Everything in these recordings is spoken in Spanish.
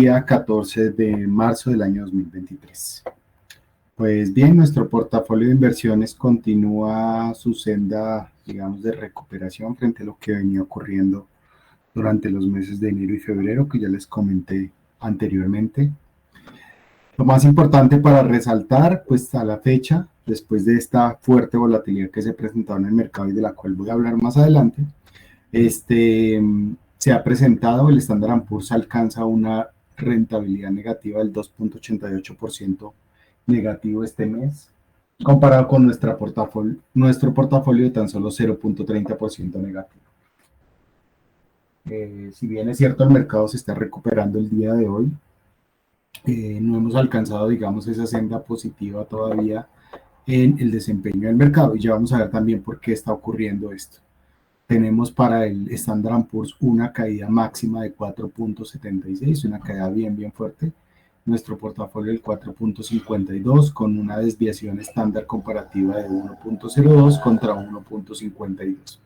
día 14 de marzo del año 2023. Pues bien, nuestro portafolio de inversiones continúa su senda, digamos, de recuperación frente a lo que venía ocurriendo durante los meses de enero y febrero, que ya les comenté anteriormente. Lo más importante para resaltar, pues a la fecha, después de esta fuerte volatilidad que se presentó en el mercado y de la cual voy a hablar más adelante, se ha presentado, el Standard & Poor's alcanza una rentabilidad negativa del 2.88% negativo este mes, comparado con nuestro portafolio de tan solo 0.30% negativo. Si bien es cierto, el mercado se está recuperando el día de hoy, no hemos alcanzado, digamos, esa senda positiva todavía en el desempeño del mercado, y ya vamos a ver también por qué está ocurriendo esto. Tenemos para el Standard & Poor's una caída máxima de 4.76, una caída bien fuerte. Nuestro portafolio el 4.52 con una desviación estándar comparativa de 1.02 contra 1.52.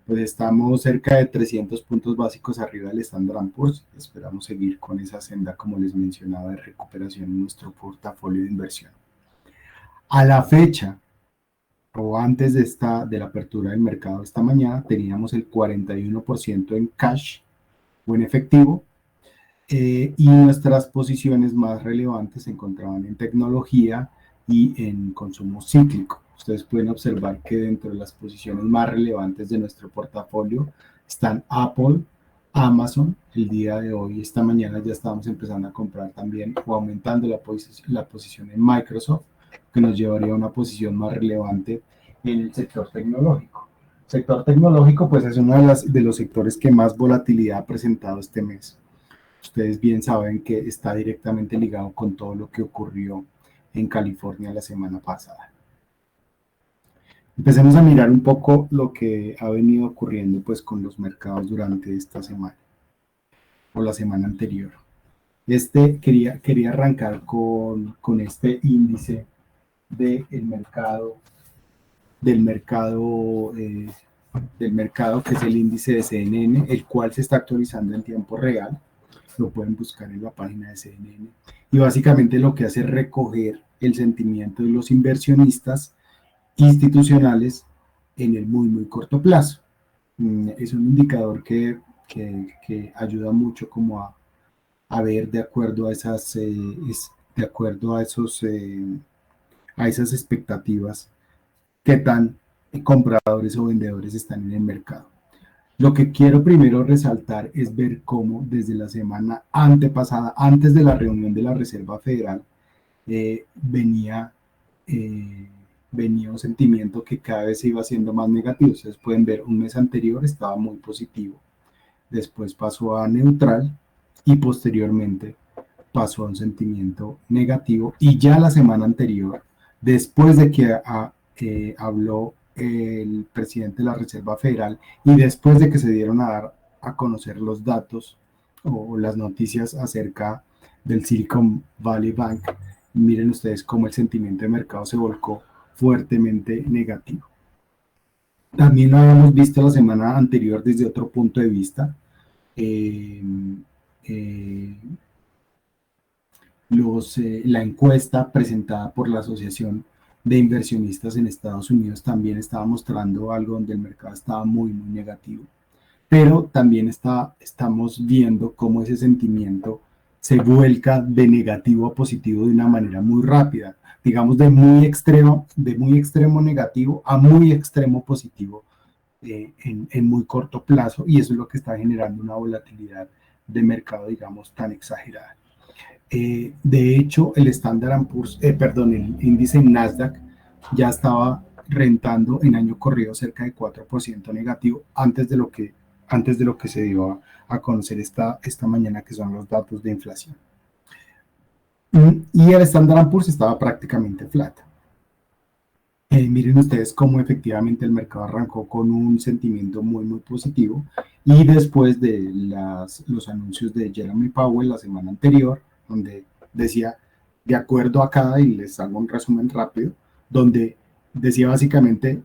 Pues estamos cerca de 300 puntos básicos arriba del Standard & Poor's. Esperamos seguir con esa senda, como les mencionaba, de recuperación en nuestro portafolio de inversión. A la fecha, o antes de la apertura del mercado esta mañana, teníamos el 41% en cash o en efectivo, y nuestras posiciones más relevantes se encontraban en tecnología y en consumo cíclico. Ustedes pueden observar que dentro de las posiciones más relevantes de nuestro portafolio están Apple, Amazon. El día de hoy, esta mañana, ya estábamos empezando a comprar también o aumentando la posición en Microsoft, que nos llevaría a una posición más relevante en el sector tecnológico. El sector tecnológico, pues, es uno de los sectores que más volatilidad ha presentado este mes. Ustedes bien saben que está directamente ligado con todo lo que ocurrió en California la semana pasada. Empecemos a mirar un poco lo que ha venido ocurriendo, pues, con los mercados durante esta semana o la semana anterior. Quería arrancar con este índice del mercado, que es el índice de CNN, el cual se está actualizando en tiempo real. Lo pueden buscar en la página de CNN, y básicamente lo que hace es recoger el sentimiento de los inversionistas institucionales en el muy corto plazo. Es un indicador que ayuda mucho como a ver, de acuerdo a esas expectativas, qué tan compradores o vendedores están en el mercado. Lo que quiero primero resaltar es ver cómo desde la semana antepasada, antes de la reunión de la Reserva Federal, venía un sentimiento que cada vez se iba haciendo más negativo. Ustedes pueden ver, un mes anterior estaba muy positivo, después pasó a neutral y posteriormente pasó a un sentimiento negativo, y ya la semana anterior, después de que habló el presidente de la Reserva Federal y después de que se dieron a dar a conocer los datos o las noticias acerca del Silicon Valley Bank, miren ustedes cómo el sentimiento de mercado se volcó fuertemente negativo. También lo habíamos visto la semana anterior desde otro punto de vista. La encuesta presentada por la Asociación de Inversionistas en Estados Unidos también estaba mostrando algo donde el mercado estaba muy negativo, pero también estamos viendo cómo ese sentimiento se vuelca de negativo a positivo de una manera muy rápida, digamos de muy extremo negativo a muy extremo positivo en muy corto plazo, y eso es lo que está generando una volatilidad de mercado, digamos, tan exagerada. De hecho, el el índice Nasdaq ya estaba rentando en año corrido cerca de 4% negativo antes de lo que se dio a conocer esta mañana, que son los datos de inflación. Y el Standard & Poor's estaba prácticamente flat. Miren ustedes cómo efectivamente el mercado arrancó con un sentimiento muy positivo, y después de los anuncios de Jeremy Powell la semana anterior, donde decía, de acuerdo a cada, y les hago un resumen rápido, donde decía básicamente,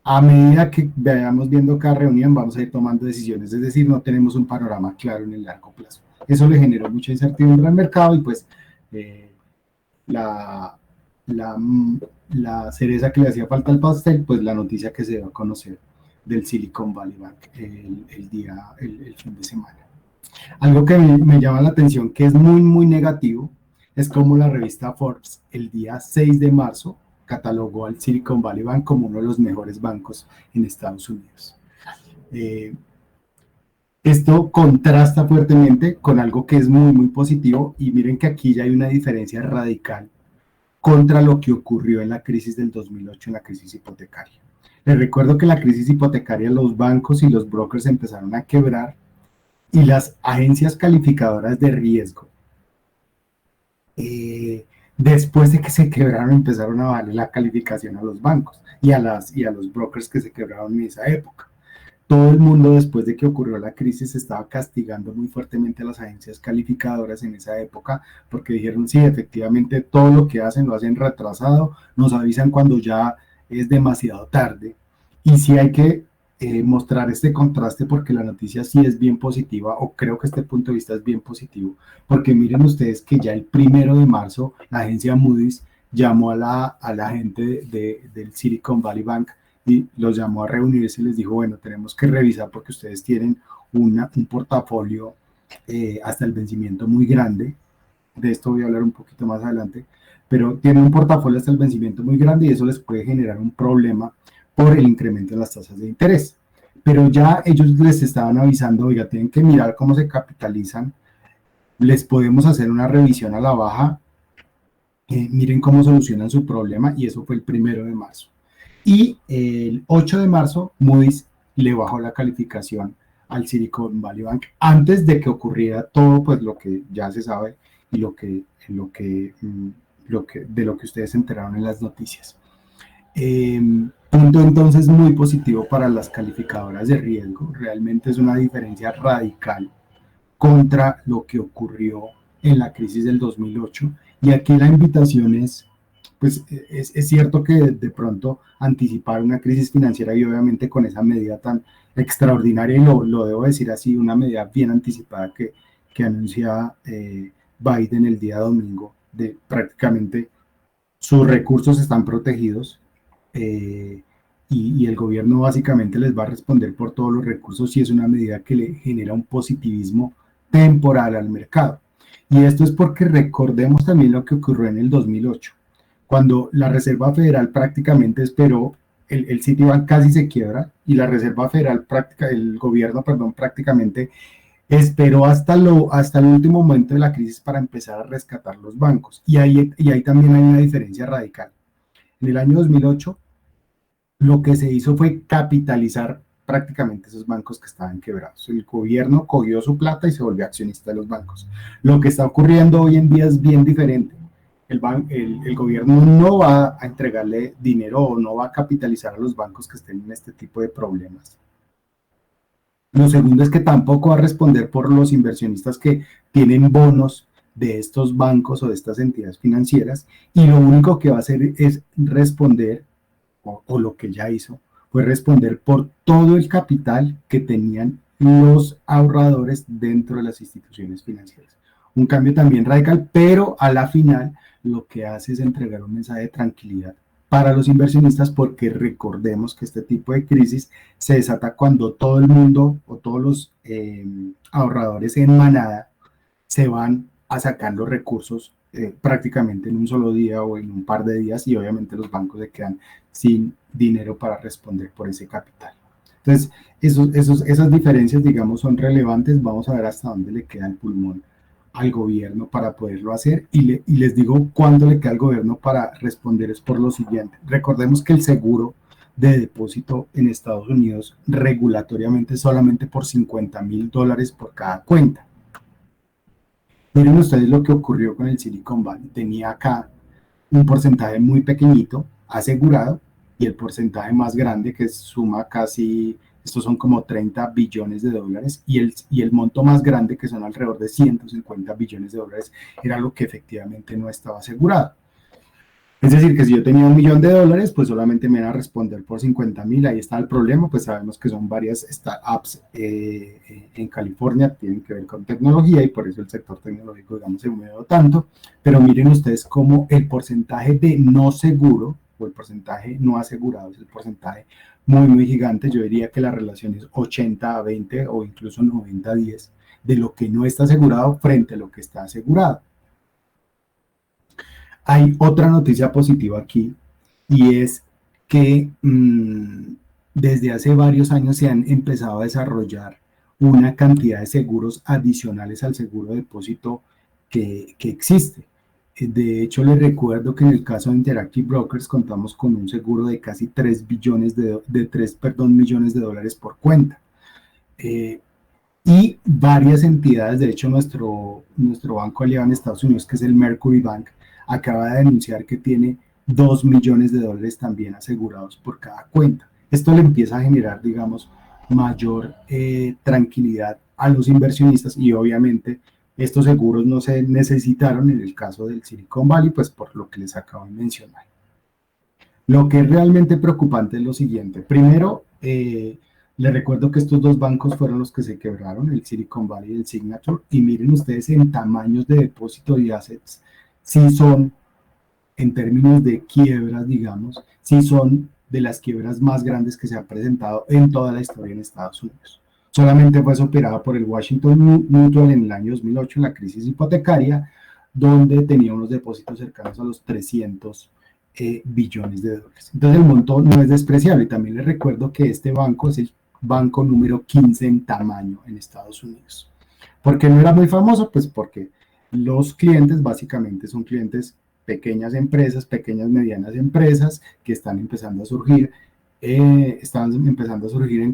a medida que vayamos viendo cada reunión vamos a ir tomando decisiones, es decir, no tenemos un panorama claro en el largo plazo. Eso le generó mucha incertidumbre al mercado y pues la, la, la cereza que le hacía falta al pastel, pues la noticia que se dio a conocer del Silicon Valley Bank el fin de semana. Algo que me llama la atención, que es muy, muy negativo, es como la revista Forbes el día 6 de marzo catalogó al Silicon Valley Bank como uno de los mejores bancos en Estados Unidos. Esto contrasta fuertemente con algo que es muy, muy positivo, y miren que aquí ya hay una diferencia radical contra lo que ocurrió en la crisis del 2008, en la crisis hipotecaria. Les recuerdo que en la crisis hipotecaria los bancos y los brokers empezaron a quebrar y las agencias calificadoras de riesgo, después de que se quebraron, empezaron a darle la calificación a los bancos y a los brokers que se quebraron en esa época. Todo el mundo, después de que ocurrió la crisis, estaba castigando muy fuertemente a las agencias calificadoras en esa época, porque dijeron, sí, efectivamente, todo lo que hacen lo hacen retrasado, nos avisan cuando ya es demasiado tarde, y sí hay que mostrar este contraste, porque la noticia sí es bien positiva, o creo que este punto de vista es bien positivo, porque miren ustedes que ya el 1 de marzo la agencia Moody's llamó a la gente del Silicon Valley Bank y los llamó a reunirse y les dijo, bueno, tenemos que revisar porque ustedes tienen un portafolio hasta el vencimiento muy grande. De esto voy a hablar un poquito más adelante, pero tienen un portafolio hasta el vencimiento muy grande y eso les puede generar un problema por el incremento de las tasas de interés. Pero ya ellos les estaban avisando, oiga, tienen que mirar cómo se capitalizan, les podemos hacer una revisión a la baja, miren cómo solucionan su problema, y eso fue el 1 de marzo. Y el 8 de marzo, Moody's le bajó la calificación al Silicon Valley Bank antes de que ocurriera todo, pues lo que ya se sabe y de lo que ustedes se enteraron en las noticias. Punto entonces muy positivo para las calificadoras de riesgo. Realmente es una diferencia radical contra lo que ocurrió en la crisis del 2008. Y aquí la invitación es, pues es cierto que de pronto anticipar una crisis financiera, y obviamente con esa medida tan extraordinaria, y lo debo decir así, una medida bien anticipada que anuncia Biden el día domingo, de prácticamente sus recursos están protegidos, y el gobierno básicamente les va a responder por todos los recursos, y es una medida que le genera un positivismo temporal al mercado. Y esto es porque recordemos también lo que ocurrió en el 2008, cuando la Reserva Federal prácticamente esperó, el Citibank casi se quiebra, y la Reserva Federal, el gobierno, perdón, prácticamente esperó hasta el último momento de la crisis para empezar a rescatar los bancos. Y ahí también hay una diferencia radical. En el año 2008, lo que se hizo fue capitalizar prácticamente esos bancos que estaban quebrados. El gobierno cogió su plata y se volvió accionista de los bancos. Lo que está ocurriendo hoy en día es bien diferente. El gobierno no va a entregarle dinero o no va a capitalizar a los bancos que estén en este tipo de problemas. Lo segundo es que tampoco va a responder por los inversionistas que tienen bonos de estos bancos o de estas entidades financieras, y lo único que va a hacer es responder, o lo que ya hizo, fue responder por todo el capital que tenían los ahorradores dentro de las instituciones financieras. Un cambio también radical, pero a la final lo que hace es entregar un mensaje de tranquilidad para los inversionistas, porque recordemos que este tipo de crisis se desata cuando todo el mundo o todos los ahorradores en manada se van a sacar los recursos prácticamente en un solo día o en un par de días, y obviamente los bancos se quedan sin dinero para responder por ese capital. Entonces, esas diferencias, digamos, son relevantes. Vamos a ver hasta dónde le queda el pulmón al gobierno para poderlo hacer, y les digo cuándo le queda al gobierno para responder. Es por lo siguiente: recordemos que el seguro de depósito en Estados Unidos regulatoriamente solamente por $50,000 por cada cuenta. Miren ustedes lo que ocurrió con el Silicon Valley. Tenía acá un porcentaje muy pequeñito asegurado, y el porcentaje más grande, que suma casi, estos son como 30 billones de dólares, y el monto más grande, que son alrededor de 150 billones de dólares, era lo que efectivamente no estaba asegurado. Es decir, que si yo tenía $1.000.000, pues solamente me van a responder por 50.000. Ahí está el problema, pues sabemos que son varias startups en California, tienen que ver con tecnología y por eso el sector tecnológico, digamos, se mueve tanto. Pero miren ustedes cómo el porcentaje de no seguro o el porcentaje no asegurado es el porcentaje muy, muy gigante. Yo diría que la relación es 80-20 o incluso 90-10 de lo que no está asegurado frente a lo que está asegurado. Hay otra noticia positiva aquí y es que desde hace varios años se han empezado a desarrollar una cantidad de seguros adicionales al seguro de depósito que existe. De hecho, les recuerdo que en el caso de Interactive Brokers contamos con un seguro de casi 3 billones de 3, millones de dólares por cuenta. Y varias entidades, de hecho nuestro banco aliado en Estados Unidos, que es el Mercury Bank, acaba de denunciar que tiene 2 millones de dólares también asegurados por cada cuenta. Esto le empieza a generar, digamos, mayor tranquilidad a los inversionistas y obviamente estos seguros no se necesitaron en el caso del Silicon Valley, pues por lo que les acabo de mencionar. Lo que es realmente preocupante es lo siguiente. Primero, les recuerdo que estos dos bancos fueron los que se quebraron, el Silicon Valley y el Signature, y miren ustedes en tamaños de depósito y assets, si son, en términos de quiebras, digamos, si son de las quiebras más grandes que se han presentado en toda la historia en Estados Unidos. Solamente fue superada por el Washington Mutual en el año 2008, en la crisis hipotecaria, donde tenía unos depósitos cercanos a los 300 billones de dólares. Entonces el monto no es despreciable. También les recuerdo que este banco es el banco número 15 en tamaño en Estados Unidos. ¿Por qué no era muy famoso? Pues porque los clientes básicamente son clientes pequeñas empresas, pequeñas, medianas empresas que están empezando a surgir, en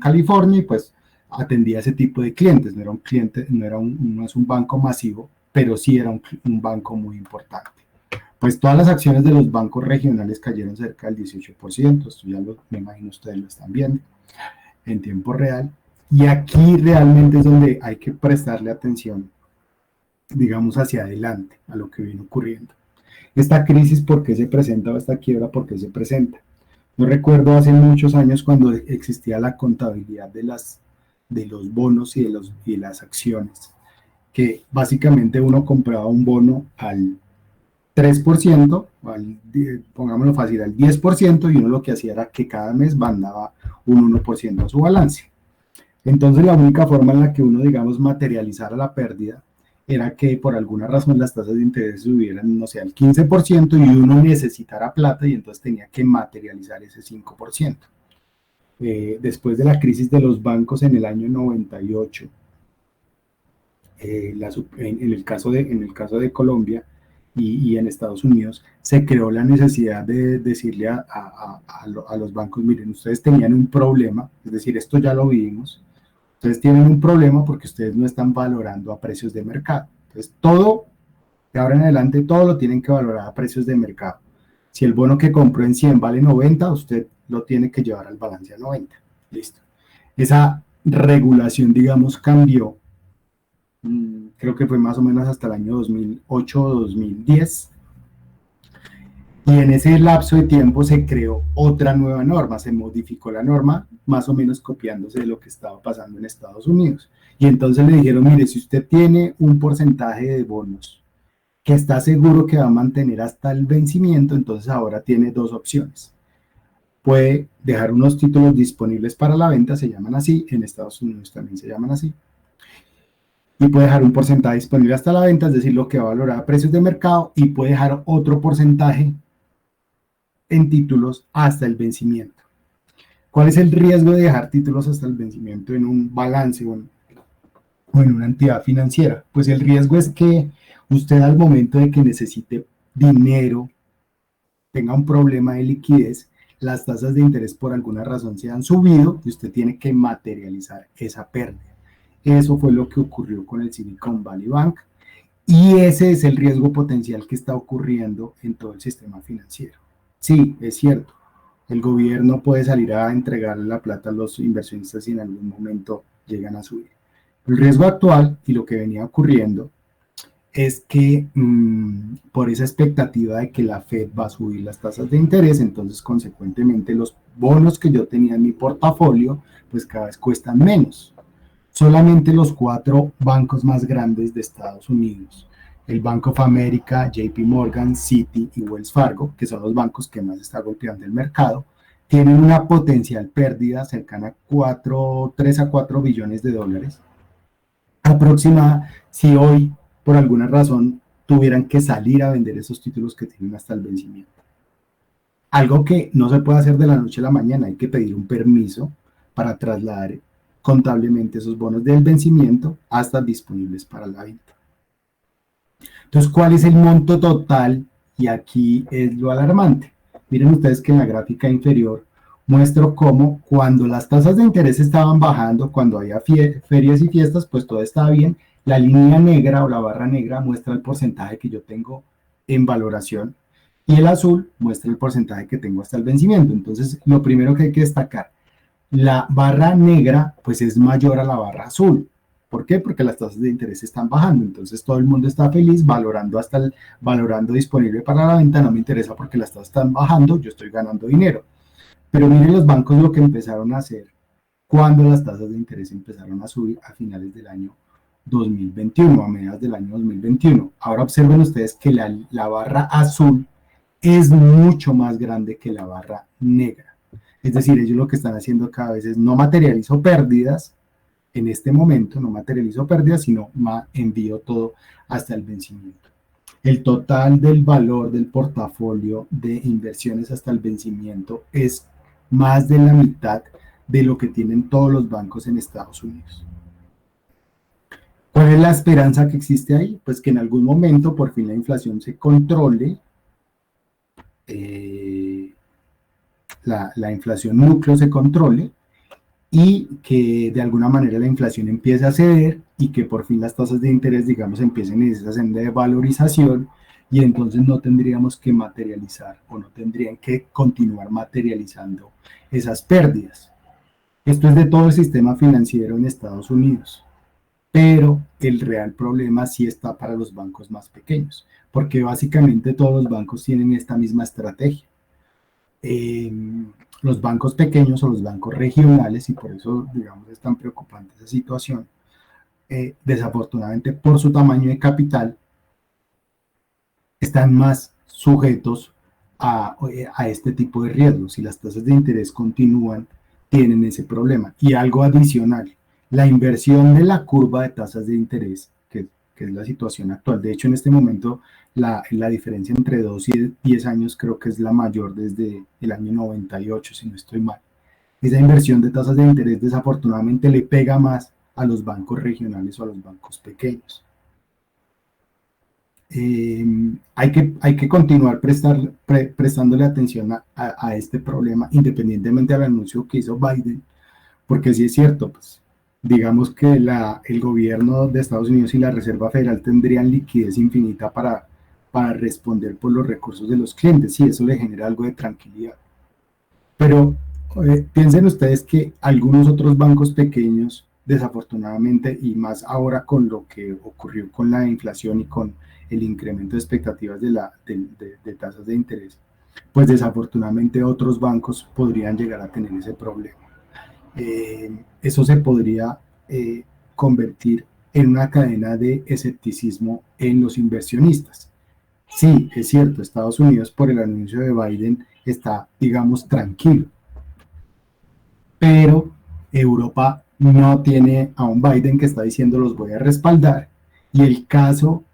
California y pues atendía a ese tipo de clientes. No era un cliente, no es un banco masivo, pero sí era un banco muy importante. Pues todas las acciones de los bancos regionales cayeron cerca del 18%, esto ya me imagino ustedes lo están viendo en tiempo real, y aquí realmente es donde hay que prestarle atención, digamos, hacia adelante a lo que viene ocurriendo. Esta crisis, ¿por qué se presenta? O esta quiebra, ¿por qué se presenta? Yo recuerdo hace muchos años cuando existía la contabilidad de los bonos y de las acciones, que básicamente uno compraba un bono al 3%, pongámoslo fácil, al 10%, y uno lo que hacía era que cada mes mandaba un 1% a su balance. Entonces la única forma en la que uno, digamos, materializara la pérdida era que por alguna razón las tasas de interés subieran, no sé, al 15% y uno necesitara plata y entonces tenía que materializar ese 5%. Después de la crisis de los bancos en el año 98, en el caso de Colombia y en Estados Unidos, se creó la necesidad de decirle a los bancos, miren, ustedes tenían un problema, es decir, esto ya lo vimos, ustedes tienen un problema porque ustedes no están valorando a precios de mercado. Entonces, todo, de ahora en adelante, todo lo tienen que valorar a precios de mercado. Si el bono que compró en 100 vale 90, usted lo tiene que llevar al balance a 90. Listo. Esa regulación, digamos, cambió. Creo que fue más o menos hasta el año 2008 o 2010. Y en ese lapso de tiempo se creó otra nueva norma, se modificó la norma, más o menos copiándose de lo que estaba pasando en Estados Unidos. Y entonces le dijeron, mire, si usted tiene un porcentaje de bonos que está seguro que va a mantener hasta el vencimiento, entonces ahora tiene dos opciones. Puede dejar unos títulos disponibles para la venta, se llaman así, en Estados Unidos también se llaman así, y puede dejar un porcentaje disponible hasta la venta, es decir, lo que va a valorar a precios de mercado, y puede dejar otro porcentaje en títulos hasta el vencimiento. ¿Cuál es el riesgo de dejar títulos hasta el vencimiento en un balance o en una entidad financiera? Pues el riesgo es que usted al momento de que necesite dinero, tenga un problema de liquidez, las tasas de interés por alguna razón se han subido y usted tiene que materializar esa pérdida. Eso fue lo que ocurrió con el Silicon Valley Bank y ese es el riesgo potencial que está ocurriendo en todo el sistema financiero. Sí, es cierto, el gobierno puede salir a entregarle la plata a los inversionistas si en algún momento llegan a subir. El riesgo actual y lo que venía ocurriendo es que por esa expectativa de que la Fed va a subir las tasas de interés, entonces consecuentemente los bonos que yo tenía en mi portafolio, pues cada vez cuestan menos. Solamente los 4 bancos más grandes de Estados Unidos, el Bank of America, JP Morgan, Citi y Wells Fargo, que son los bancos que más está golpeando el mercado, tienen una potencial pérdida cercana a 3 a 4 billones de dólares aproximada si hoy, por alguna razón, tuvieran que salir a vender esos títulos que tienen hasta el vencimiento. Algo que no se puede hacer de la noche a la mañana, hay que pedir un permiso para trasladar contablemente esos bonos del vencimiento hasta disponibles para la venta. Entonces, ¿cuál es el monto total? Y aquí es lo alarmante. Miren ustedes que en la gráfica inferior muestro cómo cuando las tasas de interés estaban bajando, cuando había ferias y fiestas, pues todo estaba bien. La línea negra o la barra negra muestra el porcentaje que yo tengo en valoración y el azul muestra el porcentaje que tengo hasta el vencimiento. Entonces, lo primero que hay que destacar, la barra negra pues es mayor a la barra azul. ¿Por qué? Porque las tasas de interés están bajando, entonces todo el mundo está feliz valorando valorando disponible para la venta, no me interesa porque las tasas están bajando, yo estoy ganando dinero. Pero miren los bancos lo que empezaron a hacer cuando las tasas de interés empezaron a subir a finales del año 2021, a mediados del año 2021. Ahora observen ustedes que la barra azul es mucho más grande que la barra negra. Es decir, ellos lo que están haciendo cada vez es no materializo pérdidas en este momento, no materializo pérdidas, sino envío todo hasta el vencimiento. El total del valor del portafolio de inversiones hasta el vencimiento es más de la mitad de lo que tienen todos los bancos en Estados Unidos. ¿Cuál es la esperanza que existe ahí? Pues que en algún momento por fin la inflación se controle, la inflación núcleo se controle y que de alguna manera la inflación empiece a ceder y que por fin las tasas de interés, digamos, empiecen en esa senda de valorización y entonces no tendríamos que materializar o no tendrían que continuar materializando esas pérdidas. Esto es de todo el sistema financiero en Estados Unidos, pero el real problema sí está para los bancos más pequeños, porque básicamente todos los bancos tienen esta misma estrategia. Los bancos pequeños o los bancos regionales, y por eso, digamos, es tan preocupante esa situación, desafortunadamente por su tamaño de capital, están más sujetos a este tipo de riesgos. Si las tasas de interés continúan, tienen ese problema. Y algo adicional, la inversión de la curva de tasas de interés, que es la situación actual. De hecho, en este momento, la diferencia entre 2 y 10 años creo que es la mayor desde el año 98, si no estoy mal. Esa inversión de tasas de interés desafortunadamente le pega más a los bancos regionales o a los bancos pequeños. Hay que continuar prestándole atención a este problema, independientemente del anuncio que hizo Biden, porque sí es cierto, pues, digamos que el gobierno de Estados Unidos y la Reserva Federal tendrían liquidez infinita para responder por los recursos de los clientes, y eso le genera algo de tranquilidad. Pero piensen ustedes que algunos otros bancos pequeños, desafortunadamente, y más ahora con lo que ocurrió con la inflación y con el incremento de expectativas de tasas de interés, pues desafortunadamente otros bancos podrían llegar a tener ese problema. Eso se podría convertir en una cadena de escepticismo en los inversionistas. Sí, es cierto, Estados Unidos por el anuncio de Biden está, digamos, tranquilo, pero Europa no tiene a un Biden que está diciendo los voy a respaldar, y el caso,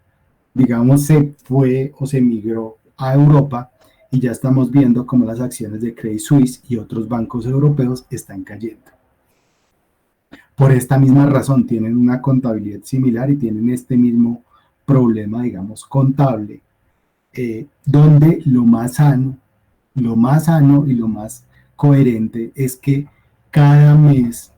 digamos, se fue o se migró a Europa y ya estamos viendo cómo las acciones de Credit Suisse y otros bancos europeos están cayendo. Por esta misma razón tienen una contabilidad similar y tienen este mismo problema, digamos, contable, donde lo más sano y lo más coherente es que cada mes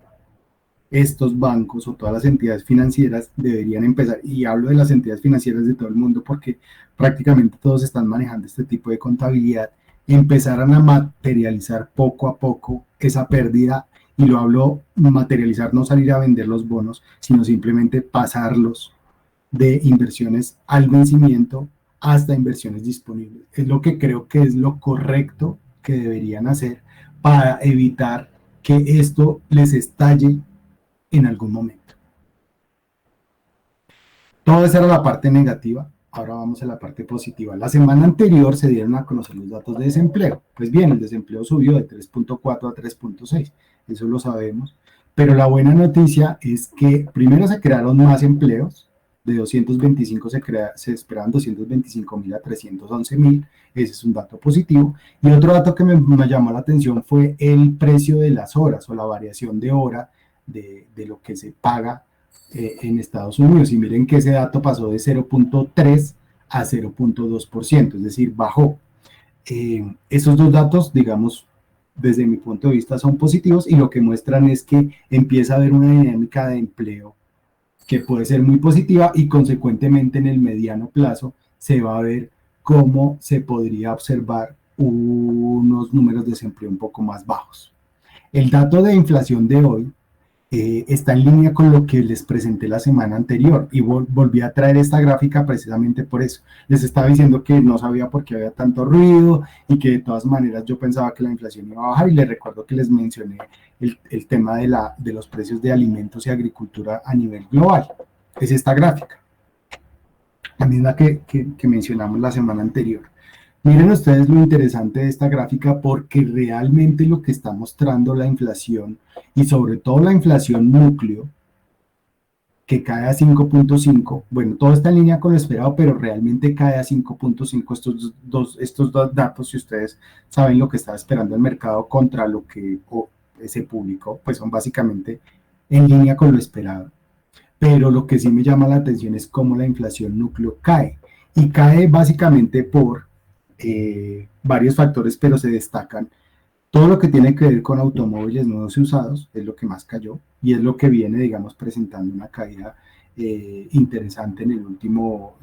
estos bancos o todas las entidades financieras deberían empezar, y hablo de las entidades financieras de todo el mundo porque prácticamente todos están manejando este tipo de contabilidad, empezaran a materializar poco a poco esa pérdida, y lo hablo materializar, no salir a vender los bonos, sino simplemente pasarlos de inversiones al vencimiento hasta inversiones disponibles. Es lo que creo que es lo correcto que deberían hacer para evitar que esto les estalle en algún momento. Toda esa era la parte negativa. Ahora vamos a la parte positiva. La semana anterior se dieron a conocer los datos de desempleo. Pues bien, el desempleo subió de 3.4 a 3.6. Eso lo sabemos. Pero la buena noticia es que primero se crearon más empleos. De 225 se esperaban 225.000 a 311.000. Ese es un dato positivo. Y otro dato que me llamó la atención fue el precio de las horas o la variación de hora de lo que se paga en Estados Unidos. Y miren que ese dato pasó de 0.3 a 0.2%, es decir, bajó. Esos dos datos, digamos, desde mi punto de vista son positivos y lo que muestran es que empieza a haber una dinámica de empleo que puede ser muy positiva y consecuentemente en el mediano plazo se va a ver cómo se podría observar unos números de desempleo un poco más bajos. El dato de inflación de hoy está en línea con lo que les presenté la semana anterior y volví a traer esta gráfica precisamente por eso. Les estaba diciendo que no sabía por qué había tanto ruido y que de todas maneras yo pensaba que la inflación iba a bajar y les recuerdo que les mencioné el tema de los precios de alimentos y agricultura a nivel global. Es esta gráfica, la misma que mencionamos la semana anterior. Miren ustedes lo interesante de esta gráfica porque realmente lo que está mostrando la inflación y sobre todo la inflación núcleo que cae a 5.5, bueno, todo está en línea con lo esperado, pero realmente cae a 5.5 estos dos datos, si ustedes saben lo que estaba esperando el mercado contra lo que se publicó, pues son básicamente en línea con lo esperado. Pero lo que sí me llama la atención es cómo la inflación núcleo cae, y cae básicamente por varios factores, pero se destacan todo lo que tiene que ver con automóviles nuevos y usados, es lo que más cayó, y es lo que viene, digamos, presentando una caída interesante en el último,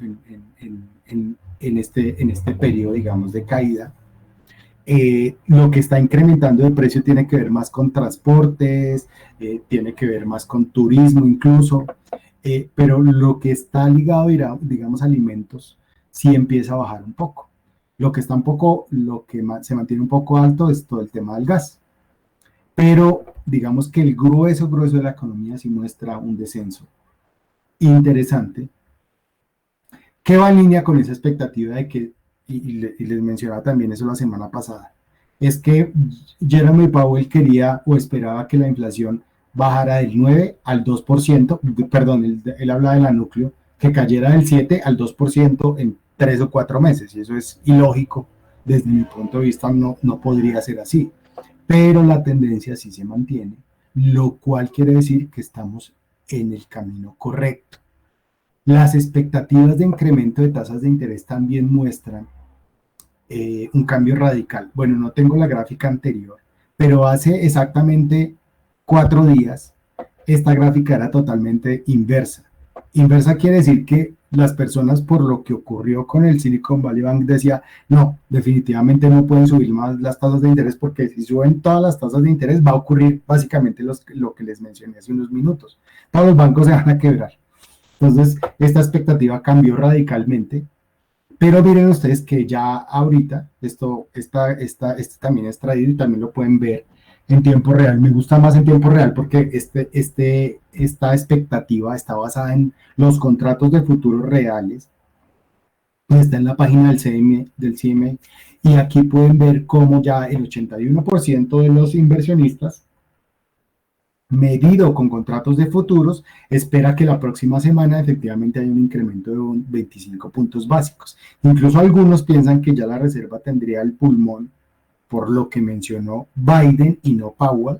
en este periodo, digamos, de caída. Lo que está incrementando de precio tiene que ver más con transportes, tiene que ver más con turismo incluso, pero lo que está ligado, digamos, a alimentos, sí empieza a bajar un poco. Lo que está un poco, lo que se mantiene un poco alto es todo el tema del gas. Pero digamos que el grueso de la economía sí muestra un descenso interesante, que va en línea con esa expectativa de que, y les mencionaba también eso la semana pasada, es que Jeremy Powell quería o esperaba que la inflación bajara del 9 al 2%, perdón, él habla de la núcleo, que cayera del 7 al 2% en 3 o 4 meses, y eso es ilógico, desde mi punto de vista no podría ser así, pero la tendencia sí se mantiene, lo cual quiere decir que estamos en el camino correcto. Las expectativas de incremento de tasas de interés también muestran un cambio radical. Bueno, no tengo la gráfica anterior, pero hace exactamente 4 días esta gráfica era totalmente inversa. Inversa quiere decir que las personas, por lo que ocurrió con el Silicon Valley Bank, decía, no, definitivamente no pueden subir más las tasas de interés porque si suben todas las tasas de interés va a ocurrir básicamente lo que les mencioné hace unos minutos. Todos los bancos se van a quebrar. Entonces, esta expectativa cambió radicalmente, pero miren ustedes que ya ahorita, este también es traído y también lo pueden ver en tiempo real. Me gusta más en tiempo real porque esta expectativa está basada en los contratos de futuros reales. Está en la página del CME y aquí pueden ver cómo ya el 81% de los inversionistas, medido con contratos de futuros, espera que la próxima semana efectivamente haya un incremento de 25 puntos básicos. Incluso algunos piensan que ya la reserva tendría el pulmón, por lo que mencionó Biden y no Powell,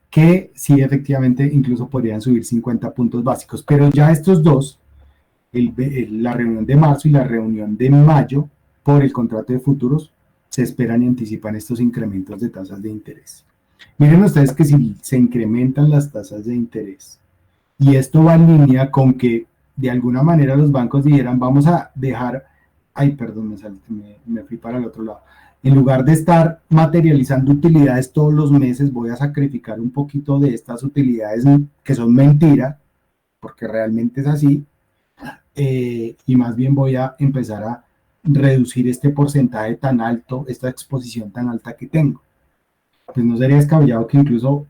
que sí efectivamente incluso podrían subir 50 puntos básicos. Pero ya estos dos, la reunión de marzo y la reunión de mayo por el contrato de futuros, se esperan y anticipan estos incrementos de tasas de interés. Miren ustedes que si se incrementan las tasas de interés, y esto va en línea con que de alguna manera los bancos dijeran, vamos a dejar, ay, perdón, me fui para el otro lado, en lugar de estar materializando utilidades todos los meses, voy a sacrificar un poquito de estas utilidades que son mentira, porque realmente es así, y más bien voy a empezar a reducir este porcentaje tan alto, esta exposición tan alta que tengo. Pues no sería descabellado que incluso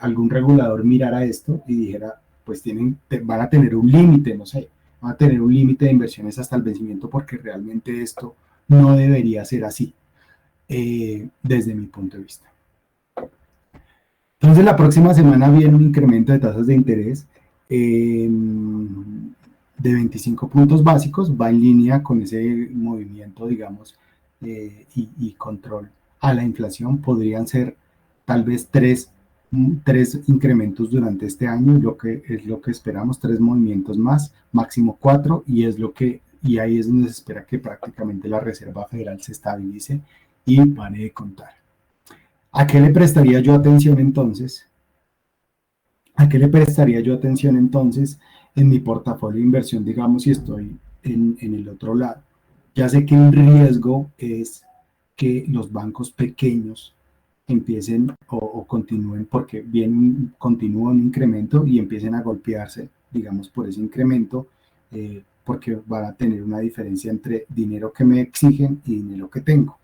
algún regulador mirara esto y dijera, pues van a tener un límite, no sé, van a tener un límite de inversiones hasta el vencimiento porque realmente esto no debería ser así, desde mi punto de vista. Entonces la próxima semana viene un incremento de tasas de interés de 25 puntos básicos, va en línea con ese movimiento, digamos, y control a la inflación. Podrían ser tal vez tres incrementos durante este año, lo que es lo que esperamos, 3 movimientos más, máximo 4, y ahí es donde se espera que prácticamente la Reserva Federal se estabilice y pare de contar. ¿A qué le prestaría yo atención entonces? ¿A qué le prestaría yo atención entonces en mi portafolio de inversión, digamos, si estoy en el otro lado? Ya sé que el riesgo es que los bancos pequeños empiecen o continúen, porque continúa un incremento y empiecen a golpearse, digamos, por ese incremento, porque van a tener una diferencia entre dinero que me exigen y dinero que tengo.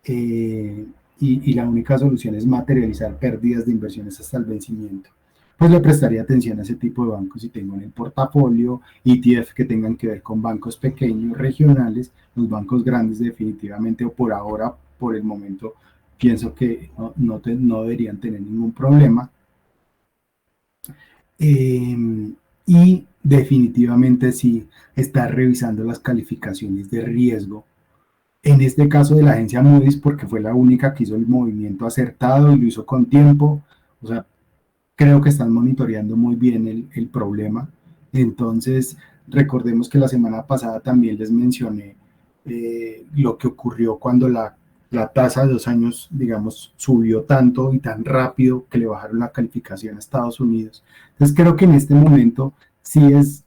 Y la única solución es materializar pérdidas de inversiones hasta el vencimiento. Pues le prestaría atención a ese tipo de bancos si tengo en el portafolio ETF que tengan que ver con bancos pequeños, regionales. Los bancos grandes definitivamente, o por ahora, por el momento, pienso que no deberían tener ningún problema. Y definitivamente sí estar revisando las calificaciones de riesgo. En este caso de la agencia Moody's, porque fue la única que hizo el movimiento acertado y lo hizo con tiempo. O sea, creo que están monitoreando muy bien el problema. Entonces, recordemos que la semana pasada también les mencioné lo que ocurrió cuando la tasa de 2 años, digamos, subió tanto y tan rápido que le bajaron la calificación a Estados Unidos. Entonces, creo que en este momento sí es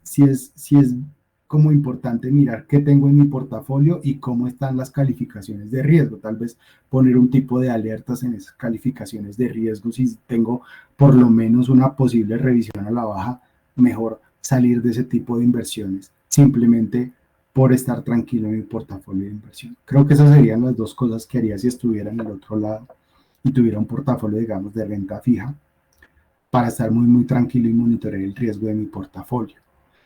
como importante mirar qué tengo en mi portafolio y cómo están las calificaciones de riesgo. Tal vez poner un tipo de alertas en esas calificaciones de riesgo. Si tengo por lo menos una posible revisión a la baja, mejor salir de ese tipo de inversiones, simplemente por estar tranquilo en mi portafolio de inversión. Creo que esas serían las dos cosas que haría si estuviera en el otro lado y tuviera un portafolio, digamos, de renta fija, para estar muy tranquilo y monitorear el riesgo de mi portafolio.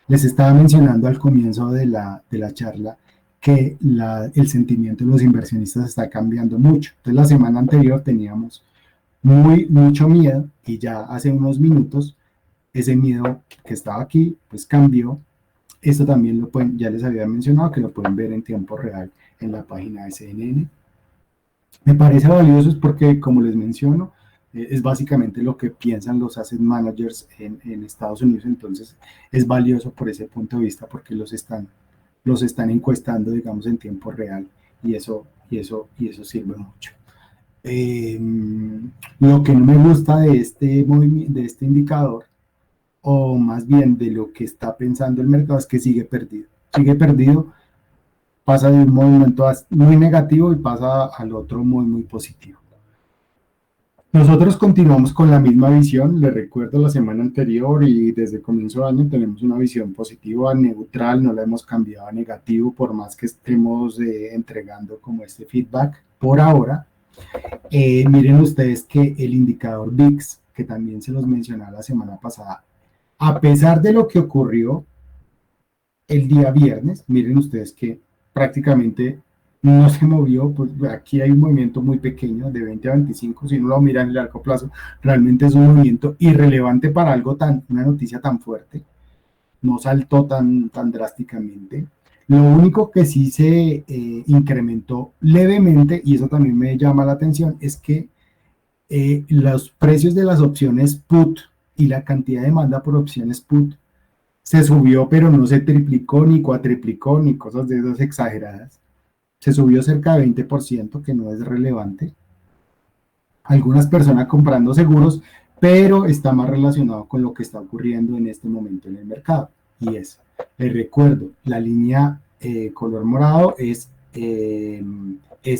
Les estaba mencionando al comienzo de la charla que el sentimiento de los inversionistas está cambiando mucho. Entonces, la semana anterior teníamos mucho miedo y ya hace unos minutos ese miedo que estaba aquí, pues cambió. Esto también ya les había mencionado que lo pueden ver en tiempo real en la página de CNN. Me parece valioso es porque, como les menciono, es básicamente lo que piensan los asset managers en Estados Unidos. Entonces es valioso por ese punto de vista porque los están encuestando, digamos, en tiempo real, y eso sirve mucho. Lo que no me gusta de este indicador, o más bien de lo que está pensando el mercado, es que sigue perdido, pasa de un movimiento muy negativo y pasa al otro muy positivo. Nosotros continuamos con la misma visión. Les recuerdo la semana anterior y desde el comienzo de año tenemos una visión positiva, neutral, no la hemos cambiado a negativo por más que estemos entregando como este feedback por ahora. Miren ustedes que el indicador VIX, que también se los mencionaba la semana pasada, a pesar de lo que ocurrió el día viernes, miren ustedes que prácticamente no se movió. Pues aquí hay un movimiento muy pequeño de 20 a 25, si no lo miran en el largo plazo, realmente es un movimiento irrelevante para una noticia tan fuerte, no saltó tan drásticamente. Lo único que sí se incrementó levemente, y eso también me llama la atención, es que los precios de las opciones put y la cantidad de demanda por opciones put se subió, pero no se triplicó, ni cuatriplicó, ni cosas de esas exageradas. Se subió cerca de 20%, que no es relevante. Algunas personas comprando seguros, pero está más relacionado con lo que está ocurriendo en este momento en el mercado. Y les recuerdo, la línea color morado es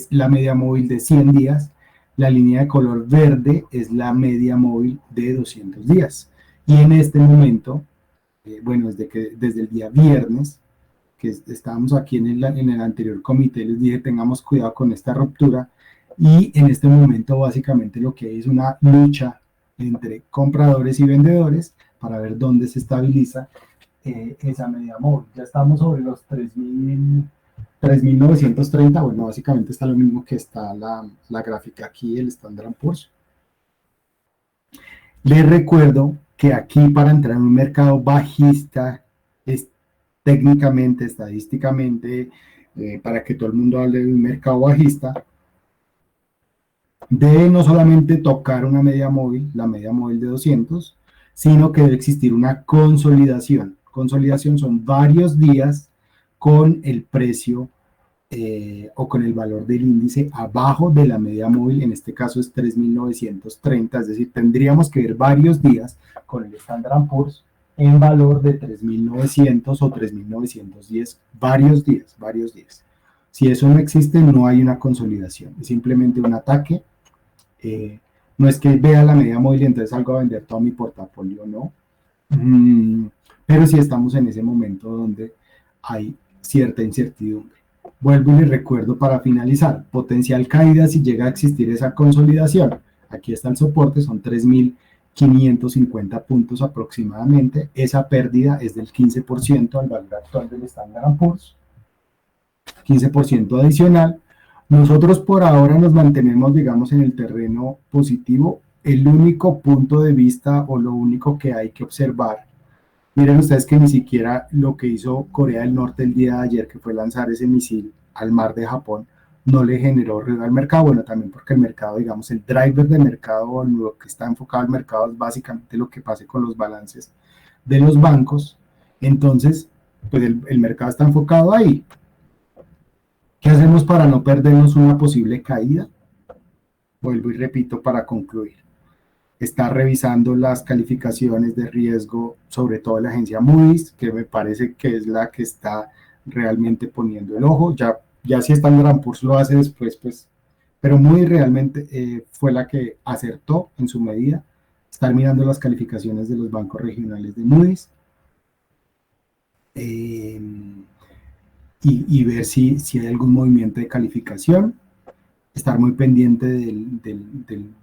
la media móvil de 100 días, la línea de color verde es la media móvil de 200 días. Y en este momento, bueno, desde el día viernes, que estábamos aquí en el anterior comité, les dije tengamos cuidado con esta ruptura, y en este momento básicamente lo que hay es una lucha entre compradores y vendedores para ver dónde se estabiliza esa media móvil. Ya estamos sobre los 3.930, bueno, básicamente está lo mismo que está la gráfica aquí, el Standard & Poor's. Les recuerdo que aquí para entrar en un mercado bajista, es técnicamente, estadísticamente, para que todo el mundo hable de un mercado bajista, debe no solamente tocar una media móvil, la media móvil de 200, sino que debe existir una consolidación. Consolidación son varios días con el precio o con el valor del índice abajo de la media móvil, en este caso es 3.930, es decir, tendríamos que ver varios días con el Standard & Poor's en valor de 3.900 o 3.910, varios días. Si eso no existe, no hay una consolidación, es simplemente un ataque. No es que vea la media móvil y entonces salgo a vender todo mi portafolio, no. Pero sí estamos en ese momento donde hay cierta incertidumbre. Vuelvo y les recuerdo para finalizar, potencial caída si llega a existir esa consolidación. Aquí está el soporte, son 3.550 puntos aproximadamente. Esa pérdida es del 15% al valor actual del Standard & Poor's, 15% adicional. Nosotros por ahora nos mantenemos, digamos, en el terreno positivo. El único punto de vista o lo único que hay que observar, miren ustedes que ni siquiera lo que hizo Corea del Norte el día de ayer, que fue lanzar ese misil al mar de Japón, no le generó ruido al mercado. Bueno, también porque el mercado, digamos, el driver de mercado, lo que está enfocado al mercado es básicamente lo que pase con los balances de los bancos. Entonces, pues el mercado está enfocado ahí. ¿Qué hacemos para no perdernos una posible caída? Vuelvo y repito para concluir. Está revisando las calificaciones de riesgo, sobre todo la agencia Moody's, que me parece que es la que está realmente poniendo el ojo. Ya si Standard & Poor's lo hace después, pues, pero Moody's realmente fue la que acertó en su medida. Estar mirando las calificaciones de los bancos regionales de Moody's. Y ver si hay algún movimiento de calificación, estar muy pendiente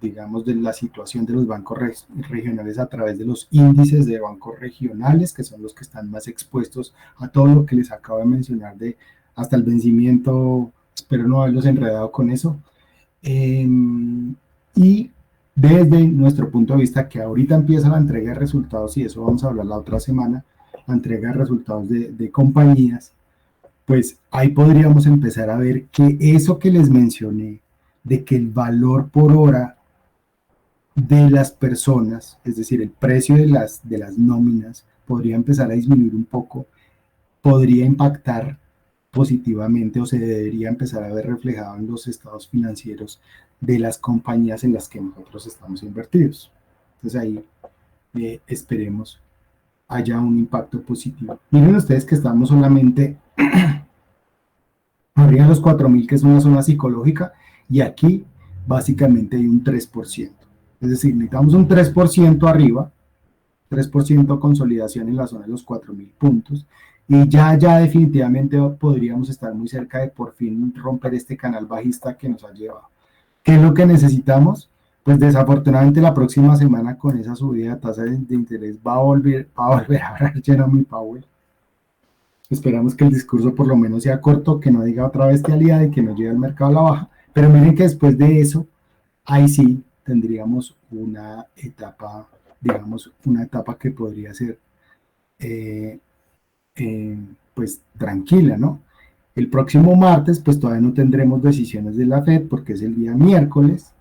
digamos, de la situación de los bancos regionales a través de los índices de bancos regionales, que son los que están más expuestos a todo lo que les acabo de mencionar, hasta el vencimiento. Espero no haberlos enredado con eso. Y desde nuestro punto de vista, que ahorita empieza la entrega de resultados, y eso vamos a hablar la otra semana, la entrega de resultados de compañías, pues ahí podríamos empezar a ver que eso que les mencioné, de que el valor por hora de las personas, es decir, el precio de las nóminas, podría empezar a disminuir un poco, podría impactar positivamente o se debería empezar a ver reflejado en los estados financieros de las compañías en las que nosotros estamos invertidos. Entonces ahí esperemos haya un impacto positivo. Miren ustedes que estamos solamente arriba de los 4.000, que es una zona psicológica, y aquí básicamente hay un 3%. Es decir, necesitamos un 3% arriba, 3% consolidación en la zona de los 4.000 puntos, y ya definitivamente podríamos estar muy cerca de por fin romper este canal bajista que nos ha llevado. ¿Qué es lo que necesitamos? Pues desafortunadamente la próxima semana con esa subida de tasa de interés va a volver a hablar Jerome Powell. Esperamos que el discurso por lo menos sea corto, que no diga otra bestialidad y que no lleve al mercado a la baja, pero miren que después de eso, ahí sí tendríamos una etapa, digamos, una etapa que podría ser pues tranquila, ¿no? El próximo martes, pues todavía no tendremos decisiones de la Fed porque es el día miércoles,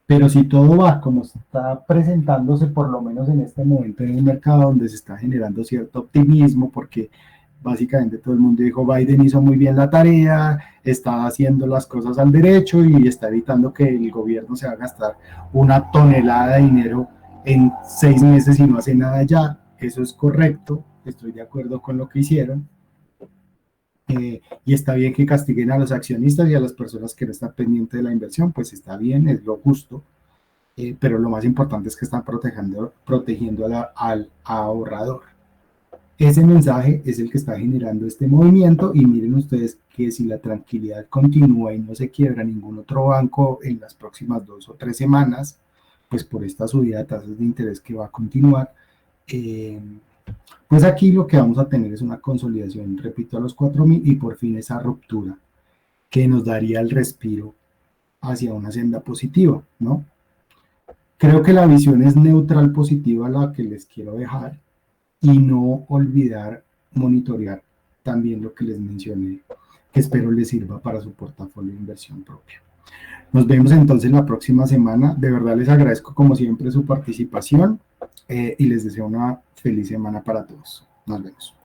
pero si todo va como está presentándose, por lo menos en este momento en el mercado, donde se está generando cierto optimismo, porque básicamente todo el mundo dijo, Biden hizo muy bien la tarea, está haciendo las cosas al derecho y está evitando que el gobierno se va a gastar una tonelada de dinero en 6 meses y no hace nada ya. Eso es correcto, estoy de acuerdo con lo que hicieron. Y está bien que castiguen a los accionistas y a las personas que no están pendientes de la inversión, pues está bien, es lo justo, pero lo más importante es que están protegiendo al ahorrador. Ese mensaje es el que está generando este movimiento y miren ustedes que si la tranquilidad continúa y no se quiebra ningún otro banco en las próximas 2 o 3 semanas, pues por esta subida de tasas de interés que va a continuar, eh, pues aquí lo que vamos a tener es una consolidación, repito, a los 4.000 y por fin esa ruptura que nos daría el respiro hacia una senda positiva, ¿no? Creo que la visión es neutral positiva la que les quiero dejar y no olvidar monitorear también lo que les mencioné, que espero les sirva para su portafolio de inversión propia. Nos vemos entonces la próxima semana. De verdad les agradezco como siempre su participación y les deseo una feliz semana para todos. Nos vemos.